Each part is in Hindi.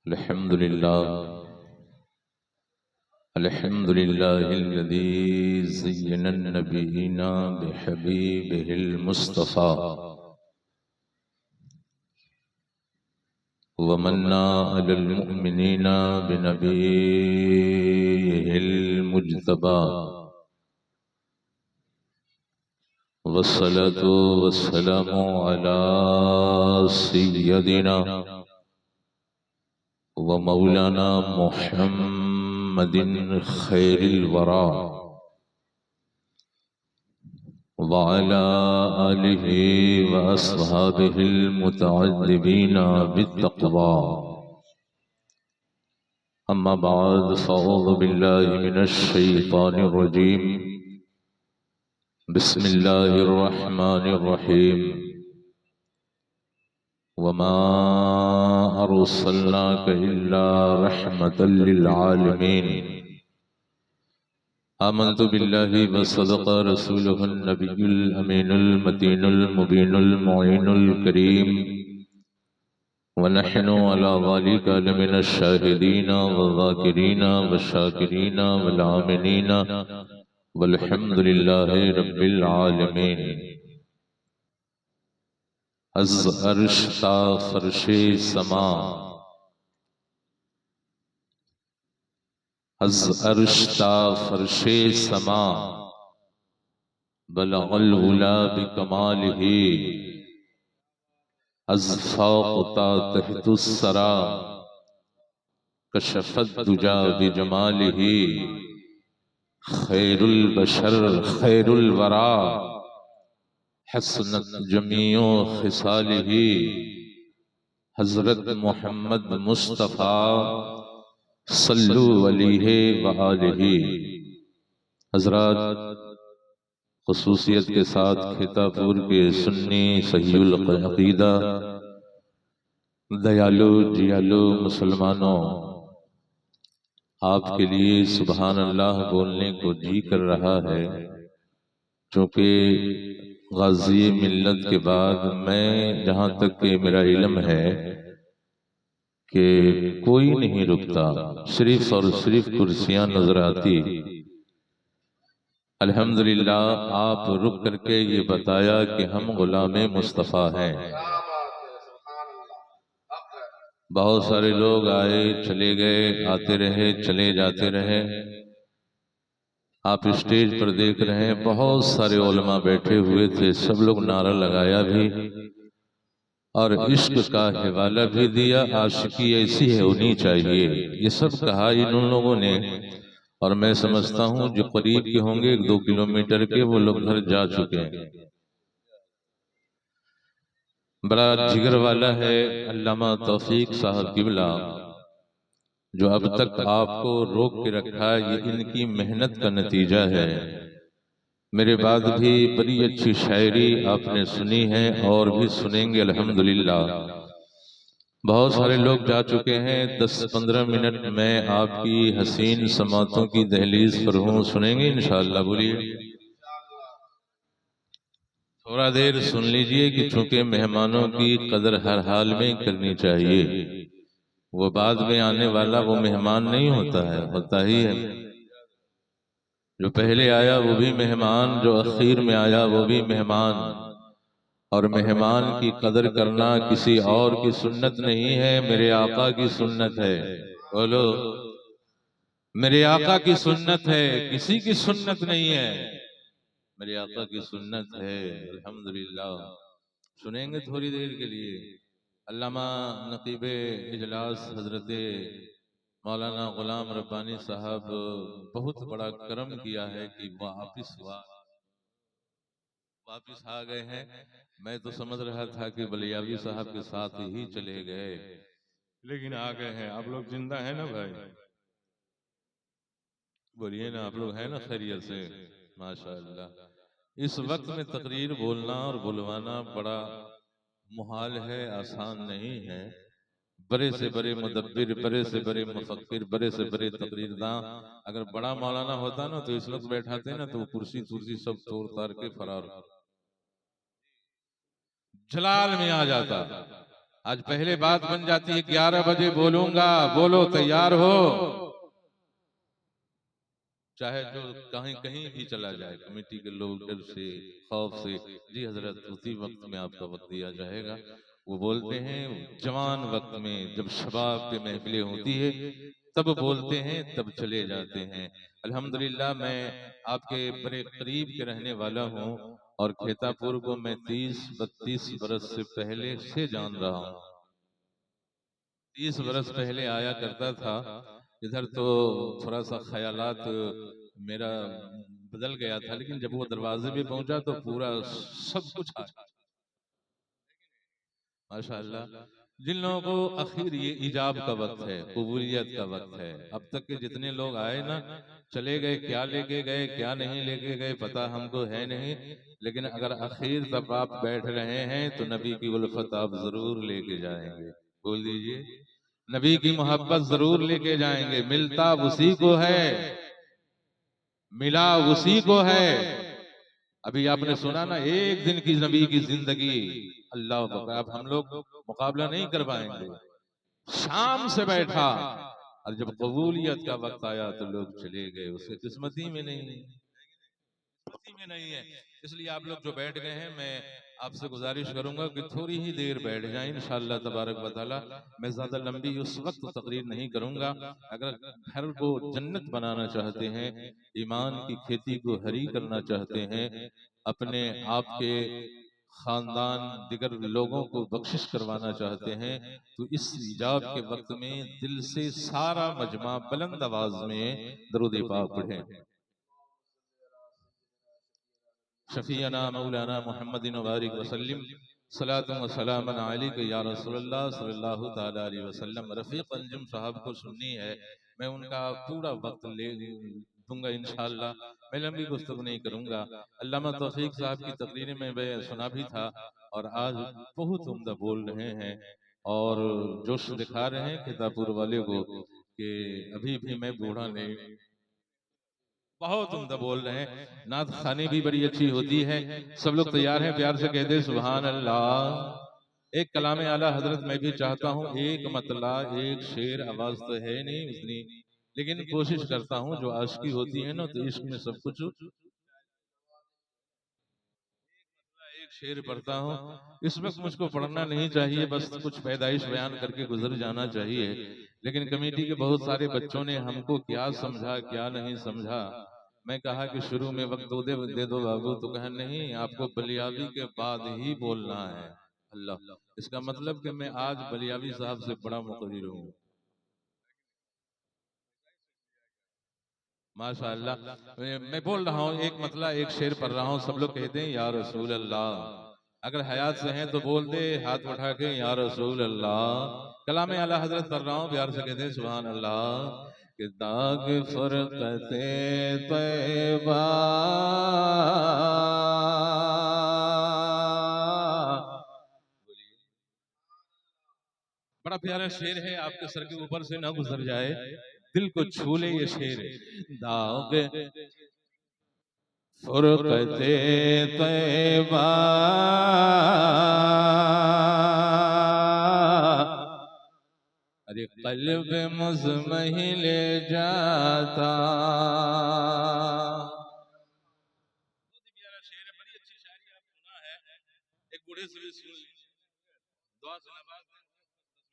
अल्हम्दुलिल्लाह अल्हम्दुलिल्लाहिल्लज़ी ज़य्यना नबीना बिहबीबिहिल मुस्तफ़ा व मन्ना अलल मुअमिनीना बिनबीहिल मुज्तबा वस्सलातु वस्सलामु अला सय्यदिना व मौलाना मुहम्मदिन खैरिल वरा व अला आलिहि व अस्हाबिहिल मुतअद्दिबीना बित्तक़वा। अम्मा बाद फ़अऊज़ु बिल्लाहि मिनश शैतानिर रजीम। बिस्मिल्लाहिर रहमानिर रहीम। वमा अर्सलनाक इल्ला रहमतल लिल आलमीन। आमन्तु बिल्लाहि व सदक़ रसूलुहुन नबियुल अमीनुल मतीनुल मुबीनुल मुईनुल करीम व नहनु अला ज़ालिका लमिनश शाहिदीन व ज़ाकिरीन व शाकिरीन वल आमिनीन वल्हम्दुलिल्लाहि रब्बिल आलमीन। अज़ अर्श ता फ़र्शे समा, अज़ अर्श ता फ़र्शे समा बलग़ल उला बिकमालिही। अज़ फ़ौक़ ता तहतुस सरा कशफ़त दुजा बिजमालिही। खैरुल बशर खैरुल वरा हसनत जमीओ खिसालिही। हज़रत मोहम्मद मुस्तफ़ा सल्लु अलैहि व आलिही। हज़रात, ख़ुसूसियत के साथ खितापुर के सुन्नी सहीउल अक़ीदा दयालु जियालु मुसलमानों, आपके लिए सुबहान अल्लाह बोलने को जी कर रहा है, क्योंकि गाज़ी मिल्लत के बाद मैं जहाँ तक कि मेरा इल्म है कि कोई नहीं रुकता, सिर्फ और सिर्फ कुर्सियाँ नजर आती। अल्हम्दुलिल्लाह आप रुक करके ये बताया कि हम गुलामे मुस्तफ़ा हैं। बहुत सारे लोग आए चले गए, आते रहे चले जाते रहे। आप स्टेज पर देख रहे हैं बहुत सारे उलमा बैठे हुए थे, सब लोग नारा लगाया भी और इश्क का हवाला भी दिया। आशिकी ऐसी है होनी चाहिए, ये सब कहा इन लोगों ने। और मैं समझता हूँ जो करीब के होंगे 1-2 किलोमीटर के, वो लोग घर जा चुके हैं। बड़ा जिगर वाला है अल्लामा तौफीक साहब किबला, जो अब तक आपको रोक के रखा है, ये इनकी मेहनत का नतीजा है। मेरे बाद भी बड़ी अच्छी शायरी आपने सुनी है और भी सुनेंगे अल्हम्दुलिल्लाह। बहुत सारे लोग जा चुके हैं। 10-15 मिनट में आपकी हसीन समातों की दहलीज पर हूँ, सुनेंगे इंशाअल्लाह। बोलिए थोड़ा देर सुन लीजिए कि चूंकि मेहमानों की कदर हर हाल में करनी चाहिए। वो बाद में आने वाला वो मेहमान नहीं होता है, होता ही है जो पहले आया वो भी मेहमान, जो आखिर में आया वो भी मेहमान। और मेहमान की कदर करना किसी और की सुन्नत नहीं है, मेरे आका की सुन्नत है। बोलो, मेरे आका की सुन्नत है, किसी की सुन्नत नहीं है, मेरे आका की सुन्नत है। अल्हम्दुलिल्लाह। सुनेंगे थोड़ी देर के लिए। अल्लामा नकीब इजलास हजरत मौलाना गुलाम रब्बानी साहब बहुत बड़ा करम किया है कि वापिस आ गए हैं। मैं तो समझ रहा था कि बलियावी साहब के साथ ही चले गए, लेकिन आ गए हैं। आप लोग जिंदा हैं ना भाई? बोलिए ना, आप लोग हैं ना खैरियत से? माशाअल्लाह। इस वक्त में तकरीर बोलना और बुलवाना बड़ा मुहाल है, आसान नहीं है। बड़े से बड़े मुदब्बिर, बड़े से बड़े मुफक्किर, बड़े से बड़े तकरीरदां अगर बड़ा मौलाना होता ना तो इस वक्त बैठाते ना तो वो कुर्सी तुर्सी सब तोड़ तार के फरार जलाल में आ जाता। आज पहले बात बन जाती है 11 बजे बोलूंगा, बोलो तैयार हो, चाहे जो कहीं कहीं भी चला जाए, कमेटी के लोग डर से खौफ से, जी हजरत उसी वक्त में आपका वक्त दिया जाएगा। वो बोलते हैं जवान वक्त में जब शबाब पे महफिलें होती है तब बोलते हैं, तब चले जाते हैं। अल्हम्दुलिल्लाह मैं आपके बड़े करीब के रहने वाला हूँ और खेतापुर को मैं 30-32 बरस से पहले से जान रहा हूँ। 30 बरस पहले आया करता था इधर, तो थोड़ा सा ख्यालात मेरा बदल गया था, लेकिन जब वो दरवाजे पे पहुंचा तो पूरा सब कुछ आ गया। माशाअल्लाह, जिन लोगों को आखिर ये इजाब का वक्त है, कबूलियत का वक्त है, अब तक के जितने लोग आए ना, चले गए, क्या लेके गए क्या नहीं लेके गए पता हमको है नहीं, लेकिन अगर आखिर तक आप बैठ रहे हैं तो नबी की उल्फत आप जरूर लेके जाएंगे। बोल दीजिए, नबी की मोहब्बत जरूर लेके जाएंगे। मिलता उसी को है, मिला उसी को है। अभी आपने सुना ना, एक दिन की नबी की जिंदगी, अल्लाह अकबर, अब हम लोग मुकाबला नहीं कर पाएंगे। शाम से बैठा और जब कबूलियत का वक्त आया तो लोग चले गए, उसके किस्मती में नहीं, किस्मती में नहीं है। इसलिए आप लोग जो बैठ गए हैं, मैं आपसे गुजारिश करूंगा कि थोड़ी ही देर बैठ जाएं इंशाअल्लाह तबारक व तआला। मैं ज्यादा लंबी उस वक्त तकरीर नहीं करूंगा। अगर घर को जन्नत बनाना चाहते हैं, ईमान की खेती को हरी करना चाहते हैं, अपने आप के खानदान दिगर लोगों को बख्शिश करवाना चाहते हैं, तो इस इजाब के वक्त में दिल से सारा मजमा बुलंद आवाज में दरूद पाक पढ़ें। शफीना मौलाना मोहम्मद बारिक वसल्लम सलातुम व सलामन अलैका या रसूलल्लाह सल्लल्लाहु तआला अलैहि वसल्लम। रफीक अंजुम साहब को सुननी है, मैं उनका पूरा वक्त ले दूंगा इंशाअल्लाह। मैं लंबी गुफ्तगू नहीं करूंगा। अल्लामा तौफीक साहब की तकरीर में मैं सुना भी था, और आज बहुत उम्दा बोल रहे हैं और जोश दिखा रहे हैं खेतापुर वाले को कि अभी भी मैं बूढ़ा नहीं, बहुत उम्दा बोल रहे हैं। नात खानी भी बड़ी अच्छी होती है। सब लोग तैयार हैं, प्यार से कहते सुभान अल्लाह। एक कलाम आला हजरत मैं भी चाहता हूँ, एक मतला एक शेर, आवाज तो है नहीं उतनी, लेकिन कोशिश करता हूँ, जो आशिकी होती है ना तो इश्क में सब कुछ, एक शेर पढ़ता हूँ। इस वक्त मुझको पढ़ना नहीं चाहिए, बस कुछ पैदाइश बयान करके गुजर जाना चाहिए, लेकिन कमेटी के बहुत सारे बच्चों ने हमको क्या समझा क्या नहीं समझा। मैं कहा कि शुरू में वक्त दे दो बाबू, तो कहा नहीं, आपको बलियावी के बाद ही बोलना है। अल्लाह, इसका मतलब कि मैं आज बलियावी साहब से बड़ा मुकर्रिर हूँ। माशाअल्लाह, मैं बोल रहा हूँ, एक मतलब एक शेर पढ़ रहा हूँ। सब लोग कहते हैं या रसूल अल्लाह, अगर हयात से हैं तो बोल दे हाथ उठा के या रसूल अल्लाह। कलाम आला हजरत पढ़ रहा हूँ, प्यार से कहते हैं सुभान अल्लाह। कि दाग फुरकते तैबा बड़ा प्यारा शेर है, आपके सर के ऊपर से ना गुजर जाए, दिल को छू ले ये शेर। दाग फुरकते तैबा अरे कल्ब मुज़महिल जाता। बहुत ही प्यारा शेर है, बड़ी अच्छी शायरी आप सुना है। एक बूढ़े से भी सुन लीजिए, दुआ से नवाज दें।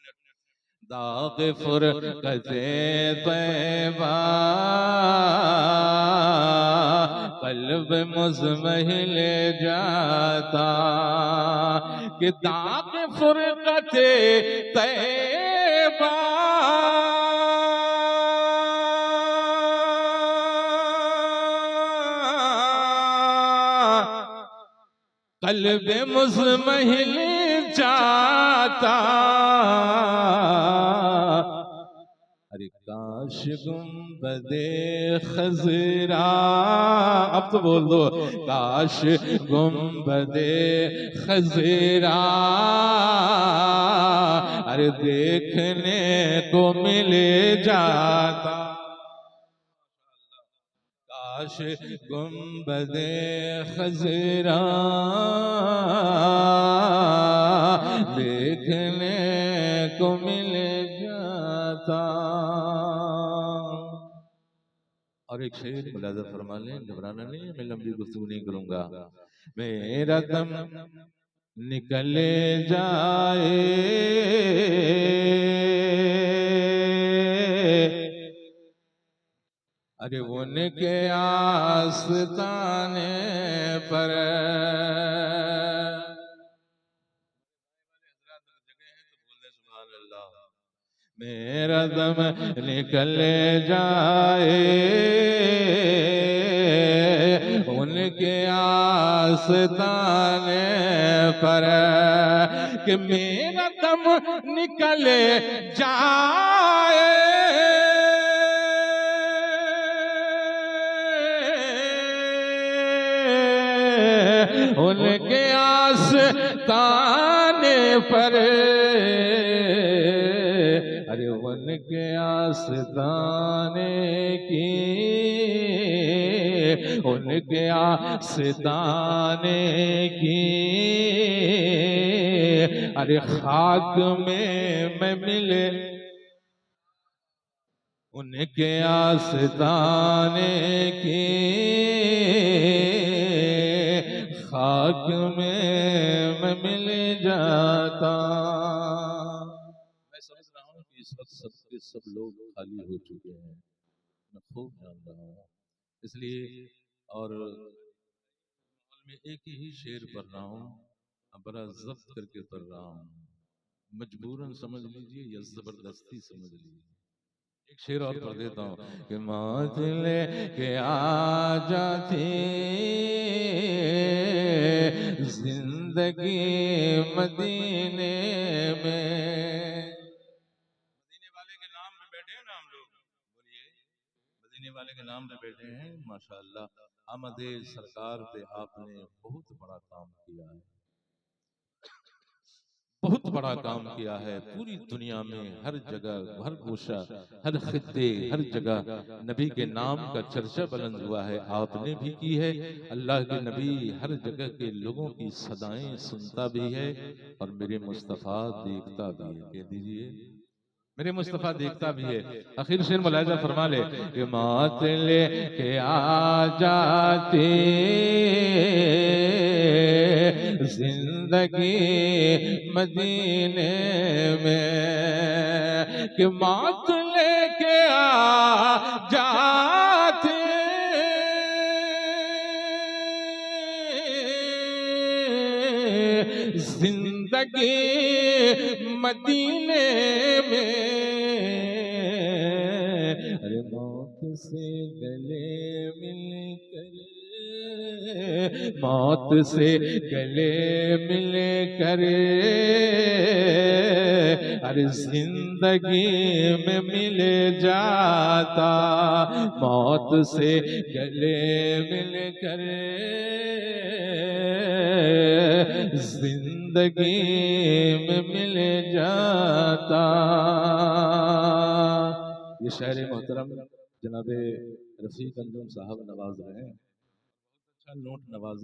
10 मिनट। दाग फुरकते तैबा कल्ब मुज़महिल जाता। कि दाग फुरकते तैबा कल्ब मुज़महिल जाता। अरे काश गुंबदे खजरा, अब तो बोल दो, काश गुंबदे खजरा अरे देखने को मिले जाता। काश गुंबदे खजरा देखने को मिल जाता। और एक शेर मुलाजा फरमा लें, घबराना नहीं है, मैं लंबी गुफ्तगू नहीं करूंगा। मेरा दम निकले जाए अरे उनके आस्ताने पर मेरा दम निकल जाए उनके आस्ताने पर कि मेरा दम निकल जाए उनके आस्ताने पर अरे उनके आस्ताने की उनके आस्ताने की अरे खाक में मैं मिले उनके आस्ताने की खाक में मैं मिल जाता। मैं समझ रहा हूँ कि इस वक्त सबके सब लोग खाली हो चुके हैं, मैं खूब जान रहा हूँ, इसलिए और मैं एक ही शेर पढ़ रहा हूँ, बड़ा जब्त करके पढ़ रहा हूँ, मजबूरन समझ लीजिए या जबरदस्ती समझ लीजिए। एक शेर और पढ़ देता हूँ कि मौत लेके आ जाती जिंदगी मदीने में। मदीने वाले के नाम पे बैठे हैं ना हम लोग, बोलिए मदीने वाले के नाम पे बैठे हैं। माशाअल्लाह आमदे सरकार पे आपने बहुत बड़ा काम किया है, बहुत बड़ा काम किया है। पूरी दुनिया में हर जगह, हर गोशा, हर खित्ते, हर जगह नबी के नाम का चर्चा बुलंद हुआ है, आपने भी की है। अल्लाह के नबी हर जगह के लोगों की सदाएं सुनता भी है और मेरे मुस्तफ़ा देखता भी है। कह दीजिए मेरे मुस्तफ़ा देखता भी है। आखिर शेर मुलाजा फरमा ले कि मौत ले के आ जाती जिंदगी मदीने में कि मौत लेके आ जाती जिंदगी मदीने में। अरे मौत से गले मिलकर मौत से गले मिलकर अरे जिंदगी में मिल जाता। मौत से गले मिलकर जिंदगी में मिल जाता। ये शायर मोहतरम जनाबे रफीक अंजुम साहब नवाज रहे हैं, अच्छा नोट नवाज